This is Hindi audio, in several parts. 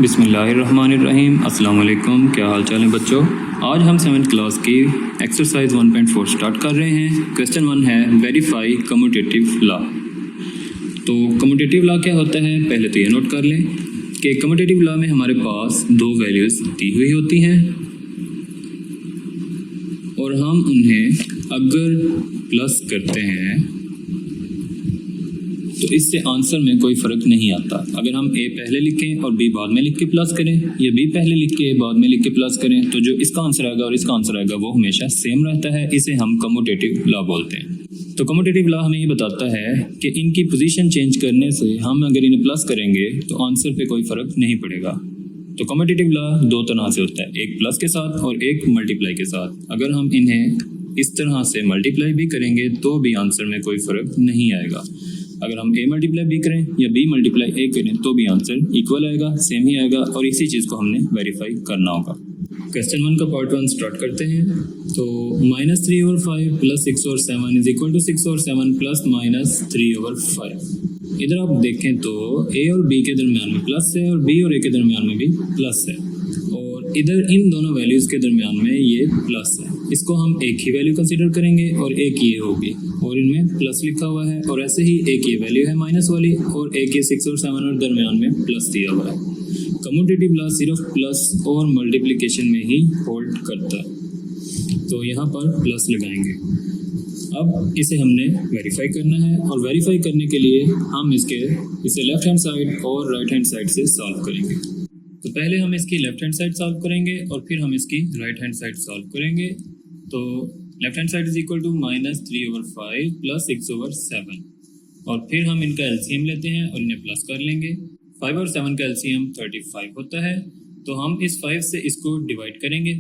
बिस्मिल्लाहिर्रहमानिर्रहीम। अस्सलाम वालेकुम। क्या हाल चाल है बच्चों। आज हम 7th क्लास की एक्सरसाइज 1.4 स्टार्ट कर रहे हैं। क्वेश्चन 1 है वेरीफाई कम्यूटेटिव लॉ। तो कम्यूटेटिव लॉ क्या होता है, पहले तो ये नोट कर लें कि कम्यूटेटिव लॉ में हमारे पास दो वैल्यूज़ दी हुई होती हैं और हम उन्हें अगर प्लस करते हैं तो इससे आंसर में कोई फ़र्क नहीं आता। अगर हम ए पहले लिखें और बी बाद में लिख के प्लस करें या बी पहले लिख के बाद में लिख के प्लस करें तो जो इसका आंसर आएगा और इसका आंसर आएगा वो हमेशा सेम रहता है। इसे हम कम्यूटेटिव लॉ बोलते हैं। तो कम्यूटेटिव लॉ हमें ये बताता है कि इनकी पोजीशन चेंज करने से हम अगर इन्हें प्लस करेंगे तो आंसर पे कोई फ़र्क नहीं पड़ेगा। तो कम्यूटेटिव लॉ दो तरह से होता है, एक प्लस के साथ और एक मल्टीप्लाई के साथ। अगर हम इन्हें इस तरह से मल्टीप्लाई भी करेंगे तो भी आंसर में कोई फ़र्क नहीं आएगा। अगर हम a मल्टीप्लाई b करें या b मल्टीप्लाई a करें तो भी आंसर इक्वल आएगा, सेम ही आएगा और इसी चीज़ को हमने वेरीफाई करना होगा। क्वेश्चन 1 का पार्ट 1 स्टार्ट करते हैं। तो -3/5 + 6/7 इज इक्वल टू 6/7 + -3/5। इधर आप देखें तो a और b के दरमियान में प्लस है और b और a के दरमियान में भी प्लस है और इधर इन दोनों वैल्यूज़ के दरमियान में ये प्लस है। इसको हम एक ही वैल्यू कंसीडर करेंगे और एक ये होगी और इनमें प्लस लिखा हुआ है और ऐसे ही एक ये वैल्यू है माइनस वाली और एक ये 6 और 7 और दरमियान में प्लस दिया हुआ है। कम्यूटेटिव लॉ सिर्फ प्लस और मल्टीप्लिकेशन में ही होल्ड करता है, तो यहाँ पर प्लस लगाएंगे। अब इसे हमने वेरीफाई करना है और वेरीफाई करने के लिए हम इसे लेफ्ट हैंड साइड और राइट हैंड साइड से सॉल्व करेंगे। तो पहले हम इसकी लेफ्ट हैंड साइड सॉल्व करेंगे और फिर हम इसकी राइट हैंड साइड सॉल्व करेंगे। तो left hand side is equal to -3/5 + 6/7 और फिर हम इनका एलसीएम लेते हैं और इन्हें प्लस कर लेंगे। 5 और 7 का एलसीएम 35 होता है, तो हम इस 5 से इसको डिवाइड करेंगे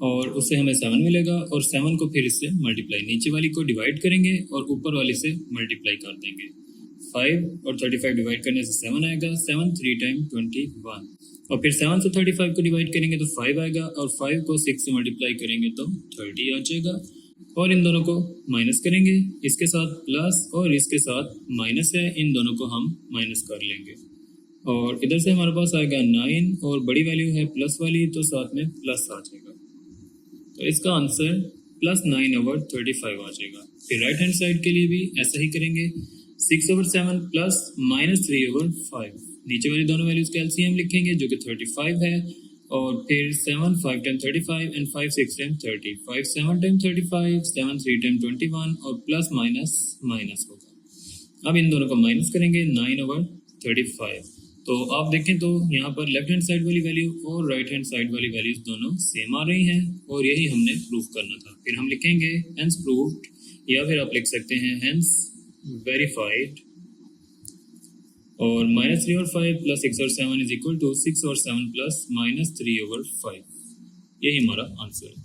और उससे हमें 7 मिलेगा और 7 को फिर इससे मल्टीप्लाई, नीचे वाली को डिवाइड करेंगे और ऊपर वाली से मल्टीप्लाई कर देंगे। 5 और 35 डिवाइड करने से 7 आएगा, 7 3 टाइम 21 और फिर 7 से 35 को डिवाइड करेंगे तो 5 आएगा और 5 को 6 से मल्टीप्लाई करेंगे तो 30 आ जाएगा और इन दोनों को माइनस करेंगे, इसके साथ प्लस और इसके साथ माइनस है, इन दोनों को हम माइनस कर लेंगे और इधर से हमारे पास आएगा 9 और बड़ी वैल्यू है प्लस वाली तो साथ में प्लस आ जाएगा। तो इसका आंसर +9/35 आ जाएगा। फिर राइट हैंड साइड के लिए भी ऐसा ही करेंगे, 6/7 + -3/5। नीचे वाली दोनों वैल्यूज़ का एलसीएम लिखेंगे जो कि 35 है और फिर 7 5 time 35 and 5 6 time 30, 5 7 time 35, 7 3 time 21 और प्लस माइनस माइनस होगा। अब इन दोनों को माइनस करेंगे 9/35। तो आप देखें तो यहाँ पर लेफ्ट हैंड साइड वाली वैल्यू और राइट हैंड साइड वाली वैल्यूज़ दोनों सेम आ रही हैं और यही हमने प्रूफ करना था। फिर हम लिखेंगे हेंस प्रूव्ड या फिर आप लिख सकते हैं हेंस वेरीफाइड और -3/5 + 6 और 7 इज इक्वल टू 6 और 7 + -3/5। यही हमारा आंसर है।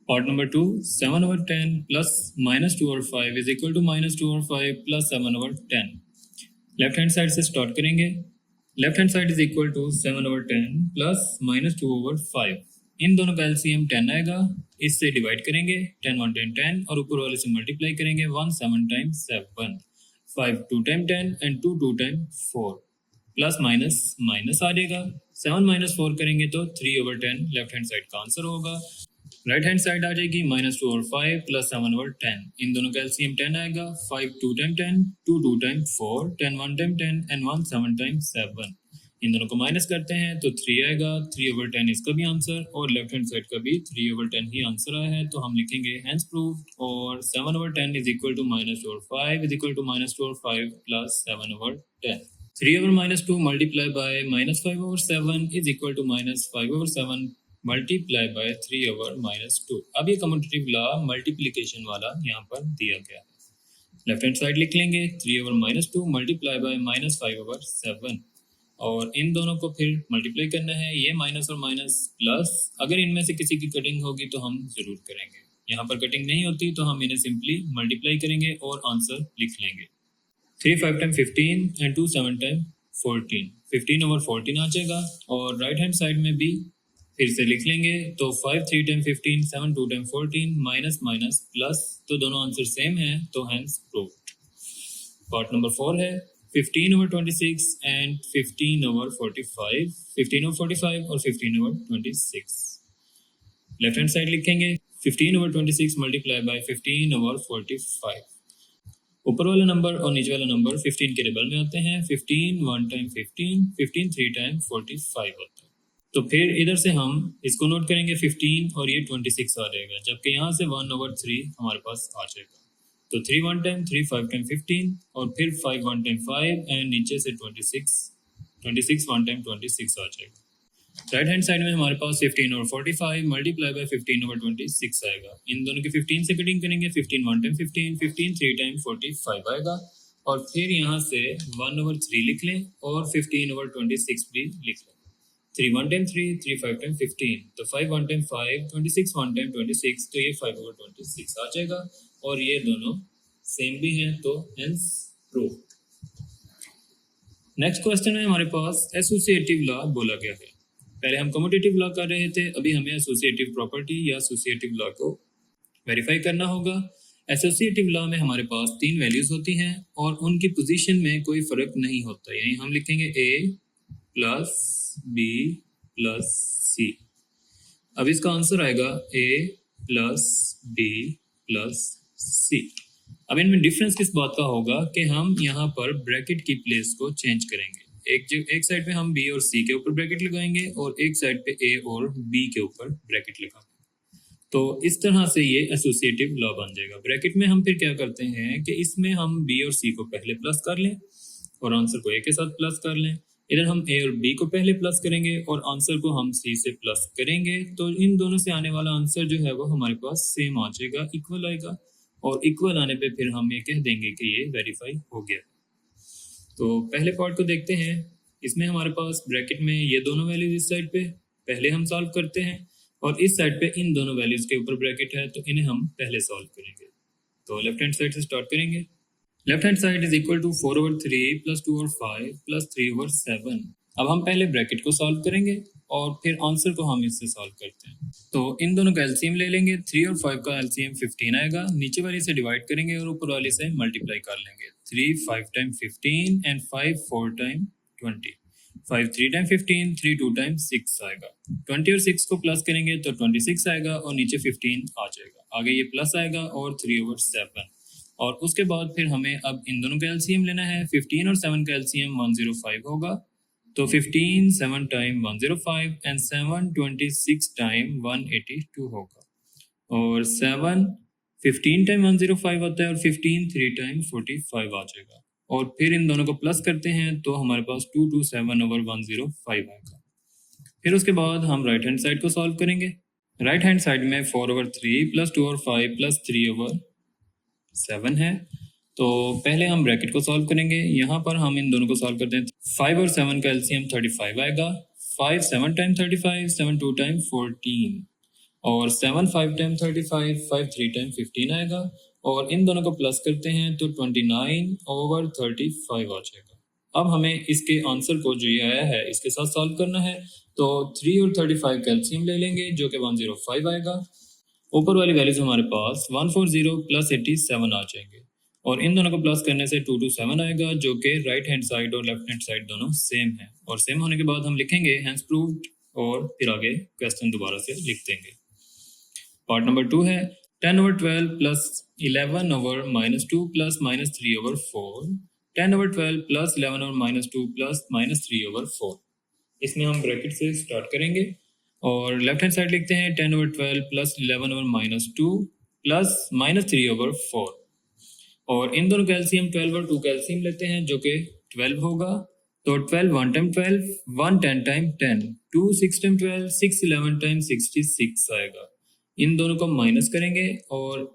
Part number 2, 7/10 + -2/5 is equal to -2/5 + 7/10। Left hand side से स्टार्ट करेंगे। Left hand side is equal to 7/10 + -2/5। इन दोनों का एलसीएम 10 आएगा, इससे डिवाइड करेंगे, 10 1 10 10 और ऊपर वाले से मल्टीप्लाई करेंगे, 1 7 times 7, 5 2 time 10 and 2 2 time 4 plus minus minus आ जाएगा। 7 - 4 करेंगे तो 3/10 लेफ्ट हैंड साइड का आंसर होगा। राइट हैंड साइड आ जाएगी -2/5 + 7/10। इन दोनों का एलसीएम 10 आएगा, 5 2 time 10, 2 2 time 4, 10 1 time 10 and 1 7 time 7। इन दोनों को माइनस करते हैं तो 3 आएगा, 3/10 इसका भी आंसर और लेफ्ट हैंड साइड का भी 3/10 ही आंसर आया है। तो हम लिखेंगे हेंस प्रूव्ड और 7/10 is equal to -2/5 is equal to -2/5 + 7/10। 3/-2 multiply by -5/7 is equal to -5/7 multiply by 3/-2। अब ये कम्यूटेटिव लॉ मल्टीप्लिकेशन वाला यहाँ पर दिया गया है। लेफ्ट हैंड साइड लिख लेंगे, 3/-2 मल्टीप्लाई बाय -5/7 और इन दोनों को फिर मल्टीप्लाई करना है, ये माइनस और माइनस प्लस। अगर इनमें से किसी की कटिंग होगी तो हम ज़रूर करेंगे, यहाँ पर कटिंग नहीं होती तो हम इन्हें सिंपली मल्टीप्लाई करेंगे और आंसर लिख लेंगे। 3 5 टाइम 15 एंड 2 7 टाइम 14, 15/14 आ जाएगा और राइट हैंड साइड में भी फिर से लिख लेंगे तो 5 3 time 15, 7 2 time 14 minus minus plus, तो दोनों आंसर सेम है तो हेंस प्रूव्ड। पार्ट नंबर 4 है 15/26 and 15/45, 15/45 और 15/26। लेफ्ट हैंड साइड लिखेंगे 15/26 मल्टीप्लाई बाय 15/45। ऊपर वाला नंबर और नीचे वाला नंबर 15 के रेबल में आते हैं। 15 1 टाइम 15, 15 3 टाइम 45 होता है। तो फिर इधर से हम इसको नोट करेंगे 15 और ये 26 आ जाएगा, जबकि यहाँ से 1/3 हमारे पास आ जाएगा। तो 3 1 टाइम 3, 5 टाइम 15 और फिर 5 1 टाइम 5 एंड नीचे से 26 1 टाइम 26 आ जाएगा। राइट हैंड साइड में हमारे पास 15 और 45 मल्टीप्लाई बाय 15/26 आएगा। इन दोनों के 15 से कटिंग करेंगे। 15 1 टाइम 15, 15 3 टाइम 45 आएगा और फिर यहाँ से 1/3 लिख लें और 15/26 भी लिख लें। 3 1 टाइम 3, 3 5 टाइम 15, तो 5 1 टाइम 5, 26 1 टाइम 26, तो ये 5/26 आ जाएगा और ये दोनों सेम भी हैं, तो हेंस प्रूव। नेक्स्ट क्वेश्चन में हमारे पास एसोसिएटिव लॉ बोला गया है। पहले हम कम्यूटेटिव लॉ कर रहे थे, अभी हमें एसोसिएटिव प्रॉपर्टी या एसोसिएटिव लॉ को वेरीफाई करना होगा। एसोसिएटिव लॉ में हमारे पास 3 वैल्यूज होती हैं और उनकी पोजीशन में कोई फर्क नहीं होता, यानी हम लिखेंगे A plus B plus C। अब इसका आंसर आएगा A plus B plus C। अब इनमें डिफरेंस किस बात का होगा कि हम यहाँ पर ब्रैकेट की प्लेस को चेंज करेंगे। एक साइड पे हम B और C के ऊपर ब्रैकेट लगाएंगे और एक साइड पे A और B के ऊपर ब्रैकेट लगाएंगे। तो इस तरह से ये एसोसिएटिव लॉ बन जाएगा। ब्रैकेट में हम फिर क्या करते हैं कि इसमें हम B और C को पहले प्लस कर लें और आंसर को A के साथ प्लस कर लें। इधर हम A और B को पहले प्लस करेंगे और आंसर को हम C से प्लस करेंगे, तो इन दोनों से आने वाला आंसर जो है वो हमारे पास सेम आ जाएगा, इक्वल आएगा। और इक्वल आने पे फिर हम ये कह देंगे कि ये वेरीफाई हो गया। तो पहले पार्ट को देखते हैं। इसमें हमारे पास ब्रैकेट में ये दोनों वैल्यूज इस साइड पे पहले हम सॉल्व करते हैं और इस साइड पे इन दोनों वैल्यूज के ऊपर ब्रैकेट है, तो इन्हें हम पहले सॉल्व करेंगे। तो लेफ्ट हैंड साइड से स्टार्ट करेंगे। Left hand side is equal to 4/3 plus 2/5 plus 3/7। अब हम पहले ब्रैकेट को सॉल्व करेंगे और फिर आंसर को हम इससे सॉल्व करते हैं। तो इन दोनों का एलसीएम ले लेंगे। 3 और 5 का एलसीएम 15 आएगा। नीचे वाली से डिवाइड करेंगे और ऊपर वाली से मल्टीप्लाई कर लेंगे। 3 5 time 15 and 5 4 time 20। 5 3 time 15, 3 2 time 6 आएगा। 20 और 6 को प्लस करेंगे तो 26 आएगा और नीचे 15 आ जाएगा। आगे ये प्लस आएगा और 3/7। और उसके बाद फिर हमें अब इन दोनों का एलसीएम लेना है। 15 और 7 का एलसीएम 105 होगा। तो 15 7 टाइम 105 एंड 7 26 टाइम 182 होगा। और 7 15 टाइम 105 होता है और 15 3 टाइम 45 आ जाएगा। और फिर इन दोनों को प्लस करते हैं तो हमारे पास 227/105 आएगा। फिर उसके बाद हम राइट हैंड साइड को सॉल्व करेंगे। राइट हैंड साइड में 4/3 प्लस 2/5 प्लस 3/7 है। तो पहले हम ब्रैकेट को सॉल्व करेंगे। यहाँ पर हम इन दोनों को सॉल्व करते हैं। 5 और 7 का एलसीएम 35 आएगा। 5 7 टाइम 35, 7 2 टाइम 14 और 7 5 टाइम 35, 5 3 टाइम 15 आएगा। और इन दोनों को प्लस करते हैं तो 29/35 आ जाएगा। अब हमें इसके आंसर को जो ये आया है इसके साथ सॉल्व करना है। तो 3 और 35 का एलसीएम ले लेंगे जो कि 105 आएगा। ऊपर वाली वैल्यूज हमारे पास 140 प्लस 87 आ जाएंगे और इन दोनों को प्लस करने से 227 आएगा, जो कि राइट हैंड साइड और लेफ्ट हैंड साइड दोनों सेम है। और सेम होने के बाद हम लिखेंगे हेंस प्रूव्ड और फिर आगे क्वेश्चन दोबारा से लिख देंगे। पार्ट नंबर 2 है 10/12 प्लस 11/-2 प्लस -3/4, 10/12 प्लस 11/-2 प्लस -3/4। इसमें हम ब्रैकेट से स्टार्ट करेंगे और लेफ्ट हैंड साइड लिखते हैं 10/12 प्लस 11/-2 प्लस -3/4। और इन दोनों का एलसीएम 12 और 2 का एलसीएम लेते हैं जो कि 12 होगा। तो 12 1 टाइम 12, 1 10 टाइम 10, 2 6 टाइम 12, 6 11 टाइम 66 आएगा। इन दोनों को माइनस करेंगे और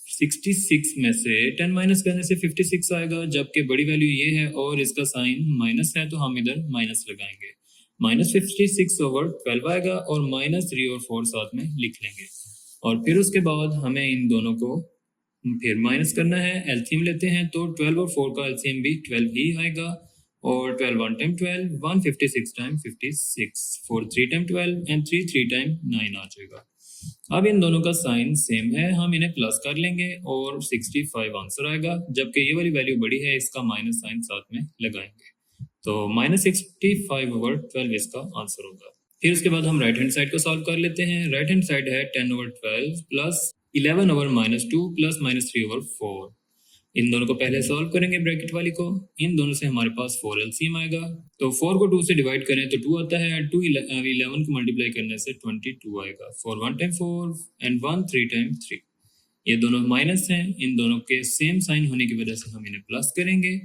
66 में से 10 माइनस करने से 56 आएगा, जबकि बड़ी वैल्यू ये है और इसका साइन माइनस है तो हम इधर माइनस लगाएंगे। -56/12 आएगा और -3 और 4 साथ में लिख लेंगे। और फिर उसके बाद हमें इन दोनों को फिर माइनस करना है। एलसीएम लेते हैं तो 12 और 4 का एलसीएम भी 12 ही आएगा। और 12 1 time 12, 1 56 time 56, 4 3 time 12 and 3 3 time 9 आ जाएगा। अब इन दोनों का साइन सेम है, हम इन्हें प्लस कर लेंगे और 65 आंसर आएगा, जबकि ये वाली वैल्यू बड़ी है, इसका माइनस साइन साथ में लगाएंगे, तो -65/12 इसका आंसर होगा। फिर उसके बाद हम राइट हैंड साइड को सॉल्व कर लेते हैं। राइट हैंड साइड है 10/12 प्लस 11/-2 प्लस -3/4। इन दोनों को पहले सॉल्व करेंगे ब्रैकेट वाली को, इन दोनों से हमारे पास 4 एलसीएम आएगा, तो 4 को 2 से डिवाइड करें तो 2 आता है, 2 11 को मल्टीप्लाई करने से 22 आएगा। 4 1 टाइम 4 एंड 1 3 टाइम 3, ये दोनों माइनस हैं, इन दोनों के सेम साइन होने की वजह से हम इन्हें प्लस करेंगे,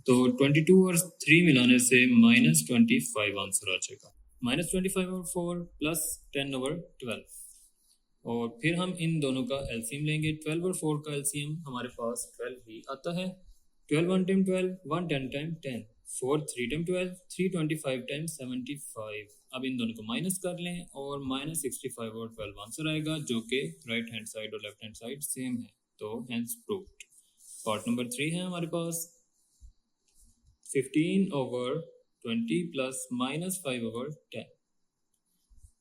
तो 22 और 3 मिलाने से -25 आंसर आ जाएगा। -25/4 प्लस 10/12, और फिर हम इन दोनों का एलसीएम लेंगे। 12 और 4 का एलसीएम हमारे पास 12 ही आता है। 12 1 टाइम 12, 1 10 टाइम 10, 4 3 टाइम 12, 3 25 टाइम 75। अब इन दोनों को माइनस कर लें और -65/12 आंसर आएगा, जो कि राइट हैंड साइड और लेफ्ट हैंड साइड सेम है, तो हेंस प्रूव्ड। पार्ट नंबर 3 है हमारे पास 15/20 plus -5/10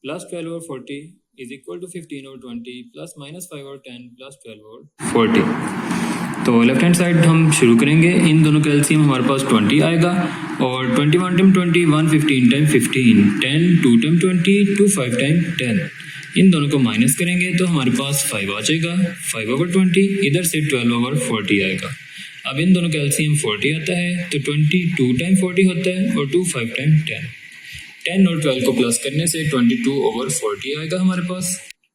plus 12/40 is equal to 15/20 plus -5/10 plus 12/40। तो लेफ्ट हैंड साइड हम शुरू करेंगे, इन दोनों का एलसीएम हमारे पास 20 आएगा, और 21 टाइम 20, 115 टाइम 15, 10 2 टाइम 20, 2 5 टाइम 10। इन दोनों को माइनस करेंगे तो हमारे पास 5 आ जाएगा, 5/20, इधर से 12/40 आएगा। अब इन दोनों का एलसीएम 40 आता है, तो 22 टाइम 40 होता है, और 2 5 टाइम 10। 10 और 12 को प्लस करने से 22/40 आएगा हमारे पास,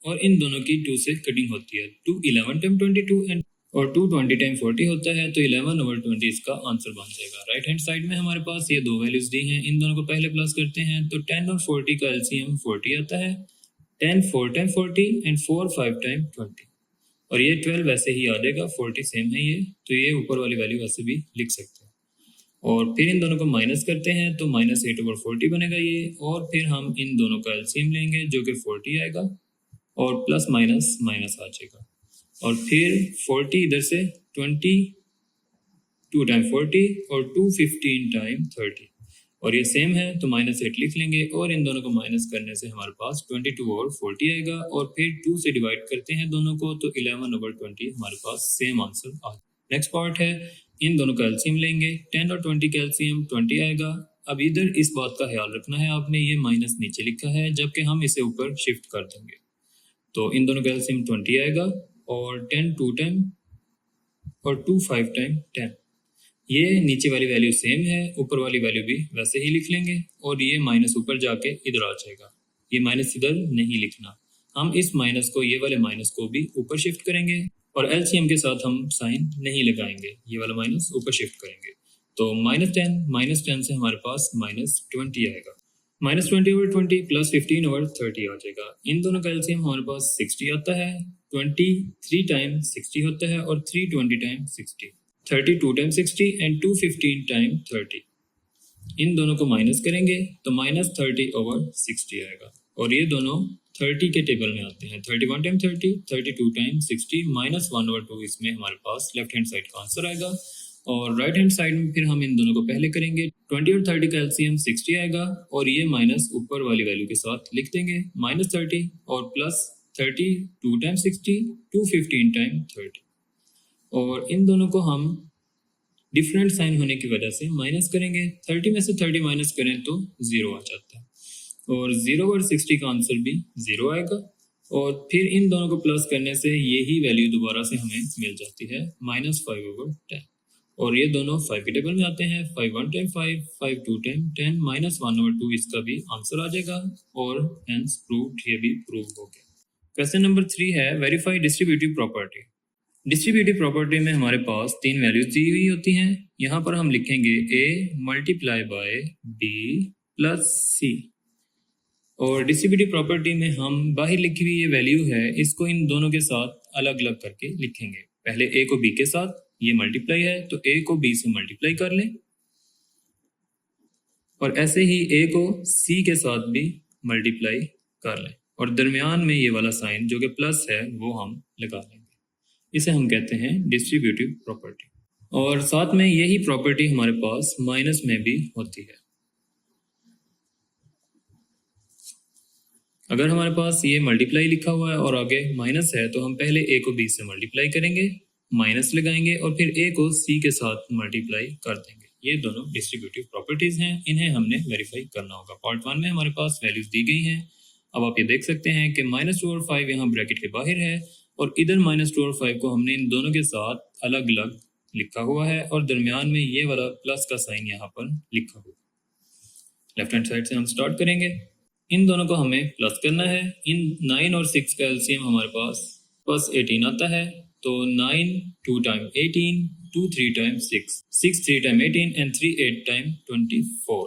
और इन दोनों की 2 से कटिंग होती है, 2 11 टाइम 22 एंड और 2 20 टाइम 40 होता है, तो 11/20 इसका आंसर बन जाएगा। राइट हैंड साइड में हमारे पास ये दो वैल्यूज दी हैं, इन दोनों को पहले प्लस करते हैं, तो 10 और 40 का एलसीएम 40 आता है, 10 4 टाइम 40 एंड 4 5 टाइम 20, और ये 12 वैसे ही आ जाएगा, 40 सेम है ये, तो ये ऊपर वाली वैल्यू वैसे भी लिख सकते हैं। और फिर इन दोनों को माइनस करते हैं, तो -8/40 बनेगा ये, और फिर हम इन दोनों का एलसीएम लेंगे, जो कि 40 आएगा, और प्लस माइनस माइनस आ जाएगा, और फिर 40 इधर से 22 टाइम 40 और 215 टाइम 30, और ये सेम है, तो -8 लिख लेंगे, और इन दोनों को माइनस करने से हमारे पास 22/40 आएगा, और फिर 2 से डिवाइड करते हैं दोनों को, तो 11/20 हमारे पास सेम आंसर आ जाएगा। नेक्स्ट पार्ट है, इन दोनों का एलसीएम लेंगे, 10 और 20 का एलसीएम 20 आएगा। अब इधर इस बात का ख्याल रखना है आपने, ये माइनस नीचे लिखा है, जबकि हम इसे ऊपर शिफ्ट कर देंगे, तो इन दोनों का एलसीएम 20 आएगा, और 10 2 टाइम और 2 5 टाइम 10, ये नीचे वाली वैल्यू सेम है, ऊपर वाली वैल्यू भी वैसे ही लिख लेंगे, और ये माइनस ऊपर जाके इधर आ जाएगा, ये माइनस इधर नहीं लिखना, हम इस माइनस को, ये वाले माइनस को भी ऊपर शिफ्ट करेंगे, और एलसीएम के साथ हम साइन नहीं लगाएंगे, ये वाला माइनस ऊपर शिफ्ट करेंगे, तो -10 से हमारे पास -20 आएगा, -20/20 प्लस 15/30 आ जाएगा। इन दोनों का एलसीएम हमारे पास 60 आता है, 23 टाइम 60 होता है, और 320 टाइम 60, 32 टाइम 60 एंड 215 टाइम 30। इन दोनों को माइनस करेंगे तो -30/60 आएगा, और ये दोनों 30 के टेबल में आते हैं, 31 टाइम 30, 32 टाइम 60, -1/2 इसमें हमारे पास लेफ्ट हैंड साइड का आंसर आएगा। और राइट हैंड साइड में फिर हम इन दोनों को पहले करेंगे, 20 और 30 का एलसीएम 60 आएगा, और ये माइनस ऊपर वाली वैल्यू के साथ लिख देंगे, -30 और प्लस 32 टाइम 60, 215 टाइम 30, और इन दोनों को हम डिफरेंट साइन होने की वजह से माइनस करेंगे, 30 में से 30 माइनस करें तो 0 आ जाता है, और 0/60 का आंसर भी 0 आएगा, और फिर इन दोनों को प्लस करने से यही वैल्यू दोबारा से हमें मिल जाती है, -5/10, और ये दोनों 5 के टेबल में आते हैं, 5 1 टाइम 5, 5 2 टाइम 10, -1/2 इसका भी आंसर आ जाएगा, और हेंस प्रूव्ड, ये भी प्रूव हो गया। क्वेश्चन नंबर 3 है, verify distributive property. Distributive property में हमारे पास 3 वैल्यूज दी हुई होती हैं, यहाँ पर हम लिखेंगे a multiply by b plus c, और डिस्ट्रीब्यूटिव प्रॉपर्टी में हम बाहर लिखी हुई ये वैल्यू है, इसको इन दोनों के साथ अलग अलग करके लिखेंगे। पहले a को b के साथ, ये मल्टीप्लाई है तो a को b से मल्टीप्लाई कर लें, और ऐसे ही a को c के साथ भी मल्टीप्लाई कर लें, और दरमियान में ये वाला साइन जो कि प्लस है वो हम लगा लेंगे, इसे हम कहते हैं डिस्ट्रीब्यूटिव प्रॉपर्टी। और साथ में यही प्रॉपर्टी हमारे पास माइनस में भी होती है। अगर हमारे पास ये मल्टीप्लाई लिखा हुआ है और आगे माइनस है तो हम पहले a को b से मल्टीप्लाई करेंगे, माइनस लगाएंगे और फिर a को c के साथ मल्टीप्लाई कर देंगे। ये दोनों डिस्ट्रीब्यूटिव प्रॉपर्टीज हैं, इन्हें हमने वेरीफाई करना होगा। पार्ट 1 में हमारे पास वैल्यूज दी गई हैं। अब आप ये देख सकते हैं कि -2 और 5 यहाँ ब्रैकेट के बाहर है और इधर -2 और 5 को हमने इन दोनों के साथ अलग अलग लिखा हुआ है और दरमियान में ये वाला प्लस का साइन यहाँ पर लिखा हुआ है। लेफ्ट हैंड साइड से हम स्टार्ट करेंगे। इन दोनों को हमें प्लस करना है। इन 9 और 6 का एलसीएम हमारे पास 18 आता है, तो 9 2 time 18, 2 3 time 6, 6 3 time 18 and 3 8 time 24।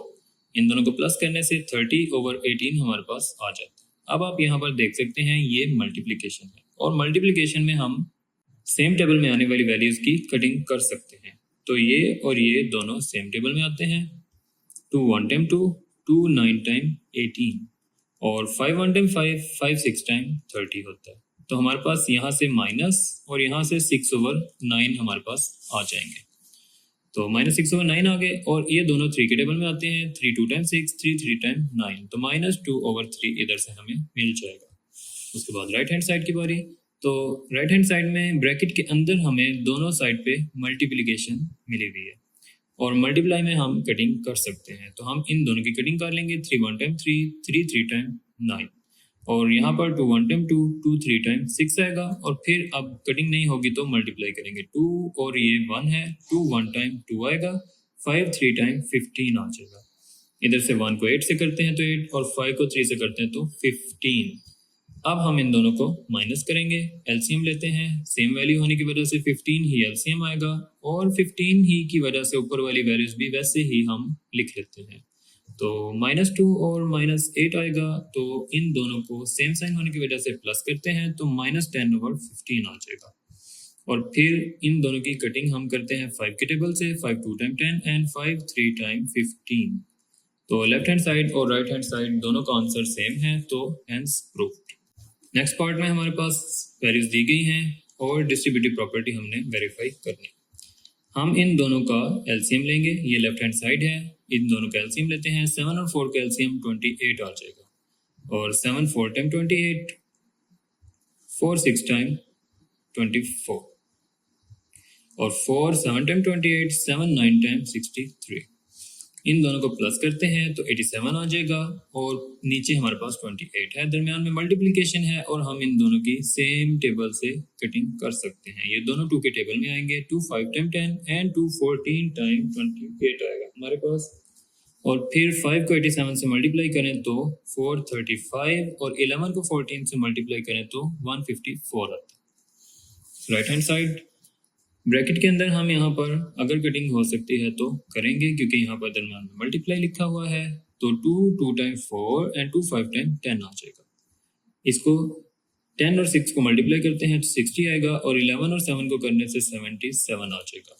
इन दोनों को प्लस करने से 30/18 हमारे पास आ जाता है। अब आप यहाँ पर देख सकते हैं ये मल्टीप्लिकेशन है और मल्टीप्लिकेशन में हम सेम टेबल में आने वाली वैल्यूज की कटिंग कर सकते हैं। तो ये और ये दोनों सेम टेबल में आते हैं। 2 1 टाइम 2, 2 9 टाइम 18 और 5 1 टाइम 5, 5 6 टाइम 30 होता है। तो हमारे पास यहाँ से माइनस और यहाँ से 6/9 हमारे पास आ जाएंगे। तो -6/9 आ गए और ये दोनों 3 के टेबल में आते हैं। 3 2 टाइम 6, 3 3 टाइम 9, तो -2/3 इधर से हमें मिल जाएगा। उसके बाद राइट हैंड साइड की बारी। तो राइट हैंड साइड में ब्रैकेट के अंदर हमें दोनों साइड पे मल्टीप्लिकेशन मिली हुई है और मल्टीप्लाई में हम कटिंग कर सकते हैं। तो हम इन दोनों की कटिंग कर लेंगे। 3 1 टाइम 3, 3 3 टाइम 9 और यहाँ पर 2 1 टाइम 2, 2 3 टाइम 6 आएगा और फिर अब कटिंग नहीं होगी तो मल्टीप्लाई करेंगे। 2 और ये 1 है, 2 1 टाइम 2 आएगा, 5 3 टाइम 15 आ जाएगा। इधर से 1 को 8 से करते हैं तो 8 और 5 को 3 से करते हैं तो 15। अब हम इन दोनों को माइनस करेंगे, एलसीएम लेते हैं। सेम वैल्यू होने की वजह से 15 ही एलसीएम आएगा और 15 ही की वजह से ऊपर वाली वैल्यूज भी वैसे ही हम लिख लेते हैं। तो -2 और -8 आएगा, तो इन दोनों को सेम साइन होने की वजह से प्लस करते हैं तो -10/15 आ जाएगा। और फिर इन दोनों की कटिंग हम करते हैं 5 के टेबल से। 5 2 टाइम 10 एंड 5 3 टाइम 15। तो लेफ्ट हैंड साइड और राइट हैंड साइड दोनों का आंसर सेम है, तो हेंस प्रूव्ड। नेक्स्ट पार्ट में हमारे पास वैल्यूज दी गई हैं और डिस्ट्रीब्यूटिव प्रॉपर्टी हमने वेरीफाई करनी। हम इन दोनों का एलसीएम लेंगे, ये लेफ्ट हैंड साइड है। इन दोनों का एलसीएम लेते हैं। 7 और 4 का एलसीएम 28 आ जाएगा और 7 4 टाइम 28, 4 6 टाइम 24 और 4 7 टाइम 28, 7 9 टाइम 63। इन दोनों को प्लस करते हैं तो 87 आ जाएगा और नीचे हमारे पास 28 है। दरमियान में मल्टीप्लिकेशन है और हम इन दोनों की सेम टेबल से कटिंग कर सकते हैं। ये दोनों 2 के टेबल में आएंगे। 2 5 टाइम 10 एंड 2 14 टाइम 28 आएगा हमारे पास। और फिर 5 को 87 से मल्टीप्लाई करें तो 435 और 11 को 14 से मल्टीप्लाई करें तो 154 आता है। राइट हैंड साइड ब्रैकेट के अंदर हम यहाँ पर अगर कटिंग हो सकती है तो करेंगे, क्योंकि यहाँ पर दरम्यान में मल्टीप्लाई लिखा हुआ है। तो 2 2 टाइम 4 एंड 2 5 टाइम 10 आ जाएगा। इसको 10 और 6 को मल्टीप्लाई करते हैं तो 60 आएगा और 11 और 7 को करने से 77 आ जाएगा।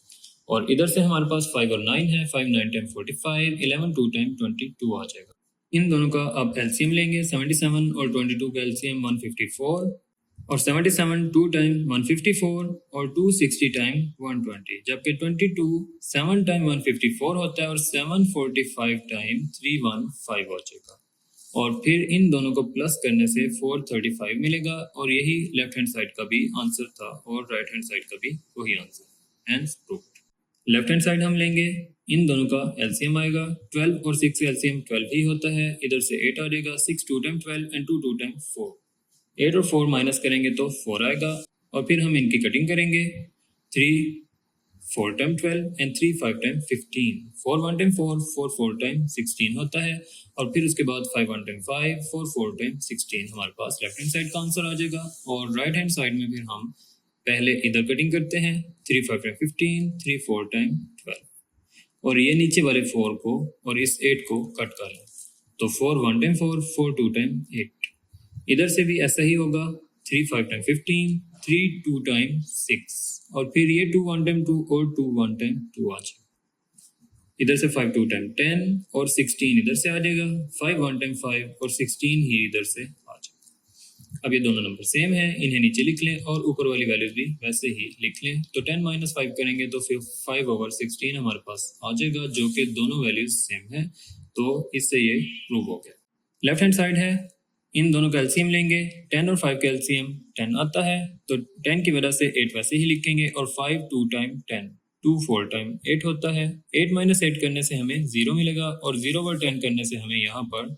और इधर से हमारे पास 5 और 9 है। 5 9 टाइम 45, 11 2 टाइम 22 आ जाएगा। इन दोनों का अब एलसीएम लेंगे। 77 और 22 का एलसीएम 154 और 77 2 टाइम 154 और 260 टाइम 120, जबकि 22 7 टाइम 154 होता है और 745 टाइम 315 हो जाएगा। और फिर इन दोनों को प्लस करने से 435 मिलेगा और यही लेफ्ट हैंड साइड का भी आंसर था और राइट हैंड साइड का भी वही answer, hence proved. Left hand side हम लेंगे, इन दोनों का एलसीएम आएगा। 12 और 6 का एलसीएम 12 ही होता है। इधर से 8 आ जाएगा। 6 2 टाइम 12 एंड 2 2 टाइम 4। 8 और 4 माइनस करेंगे तो 4 आएगा और फिर हम इनकी कटिंग करेंगे। 3 4 time 12 and 3 5 time 15। 4 1 time 4, 4 4 time 16 होता है और फिर उसके बाद 5 1 टाइम 5, 4 4 टाइम 16 हमारे पास लेफ्ट हैंड साइड का आंसर आ जाएगा। और राइट हैंड साइड में फिर हम पहले इधर कटिंग करते हैं। 3 5 टाइम 15, 3 4 टाइम 12 और ये नीचे वाले 4 को और इस 8 को कट कर लें तो 4 1 टाइम 4, 4 2 टाइम 8। इधर से भी ऐसा ही होगा। 3 5 टाइम 15, 3 2 टाइम 6 और फिर ये 2 1 टाइम 2 और 2 1 टाइम 2 आ जाएगा। इधर से 5 2 टाइम 10 और 16 इधर से आ जाएगा। 5 1 टाइम 5 और 16 ही इधर से आ जाएगा। अब ये दोनों नंबर सेम है, इन्हें नीचे लिख लें और ऊपर वाली वैल्यूज भी वैसे ही लिख लें। तो 10 - 5 करेंगे तो फिर 5/16 हमारे पास आ जाएगा, जो कि दोनों वैल्यूज सेम है। तो इससे ये प्रूव हो गया। लेफ्ट हैंड साइड है इन दोनों का एलसीएम लेंगे, 10 और 5 का एलसीएम 10 आता है, तो 10 की वजह से 8 वैसे ही लिखेंगे और 5 2 टाइम 10, 2 4 टाइम 8 होता है। 8 माइनस 8 करने से हमें 0 मिलेगा और 0 पर 10 करने से हमें यहाँ पर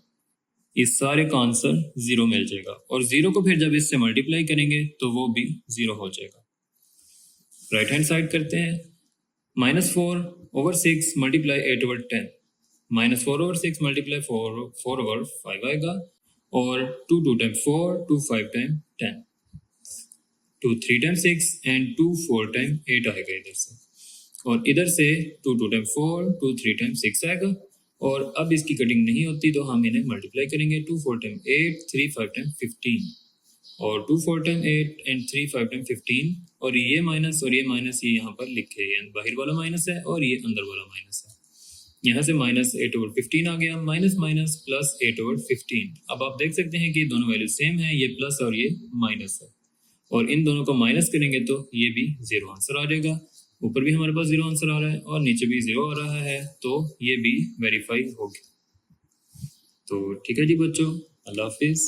इस सारे का आंसर 0 मिल जाएगा और 0 को फिर जब इससे मल्टीप्लाई करेंगे तो वो भी 0 हो जाएगा। राइट हैंड साइड करते हैं, -4/6 मल्टीप्लाई 8/10, -4/6 मल्टीप्लाई 4/5 आएगा और 2 2 time 4, 2 5 time 10, 2 3 time 6 and 2 4 time 8 आएगा इधर से, और इधर से 2 2 टाइम 4, 2 3 टाइम 6 आएगा। और अब इसकी कटिंग नहीं होती तो हम इन्हें मल्टीप्लाई करेंगे, 2 4 टाइम 8, 3 5 टाइम 15, और 2 4 टाइम 8 एंड 3 5 टाइम 15, और ये माइनस और ये माइनस ये यहाँ पर लिखे हैं, बाहर वाला माइनस है और ये अंदर वाला माइनस है। यहाँ से -8/15 आ गया, माइनस माइनस प्लस 8/15। अब आप देख सकते हैं कि ये दोनों वैल्यू सेम है, ये प्लस और ये माइनस है, और इन दोनों को माइनस करेंगे तो ये भी 0 आंसर आ जाएगा। ऊपर भी हमारे पास 0 आंसर आ रहा है और नीचे भी 0 आ रहा है, तो ये भी वेरीफाई हो गया। तो ठीक है जी बच्चों, अल्लाह हाफिज।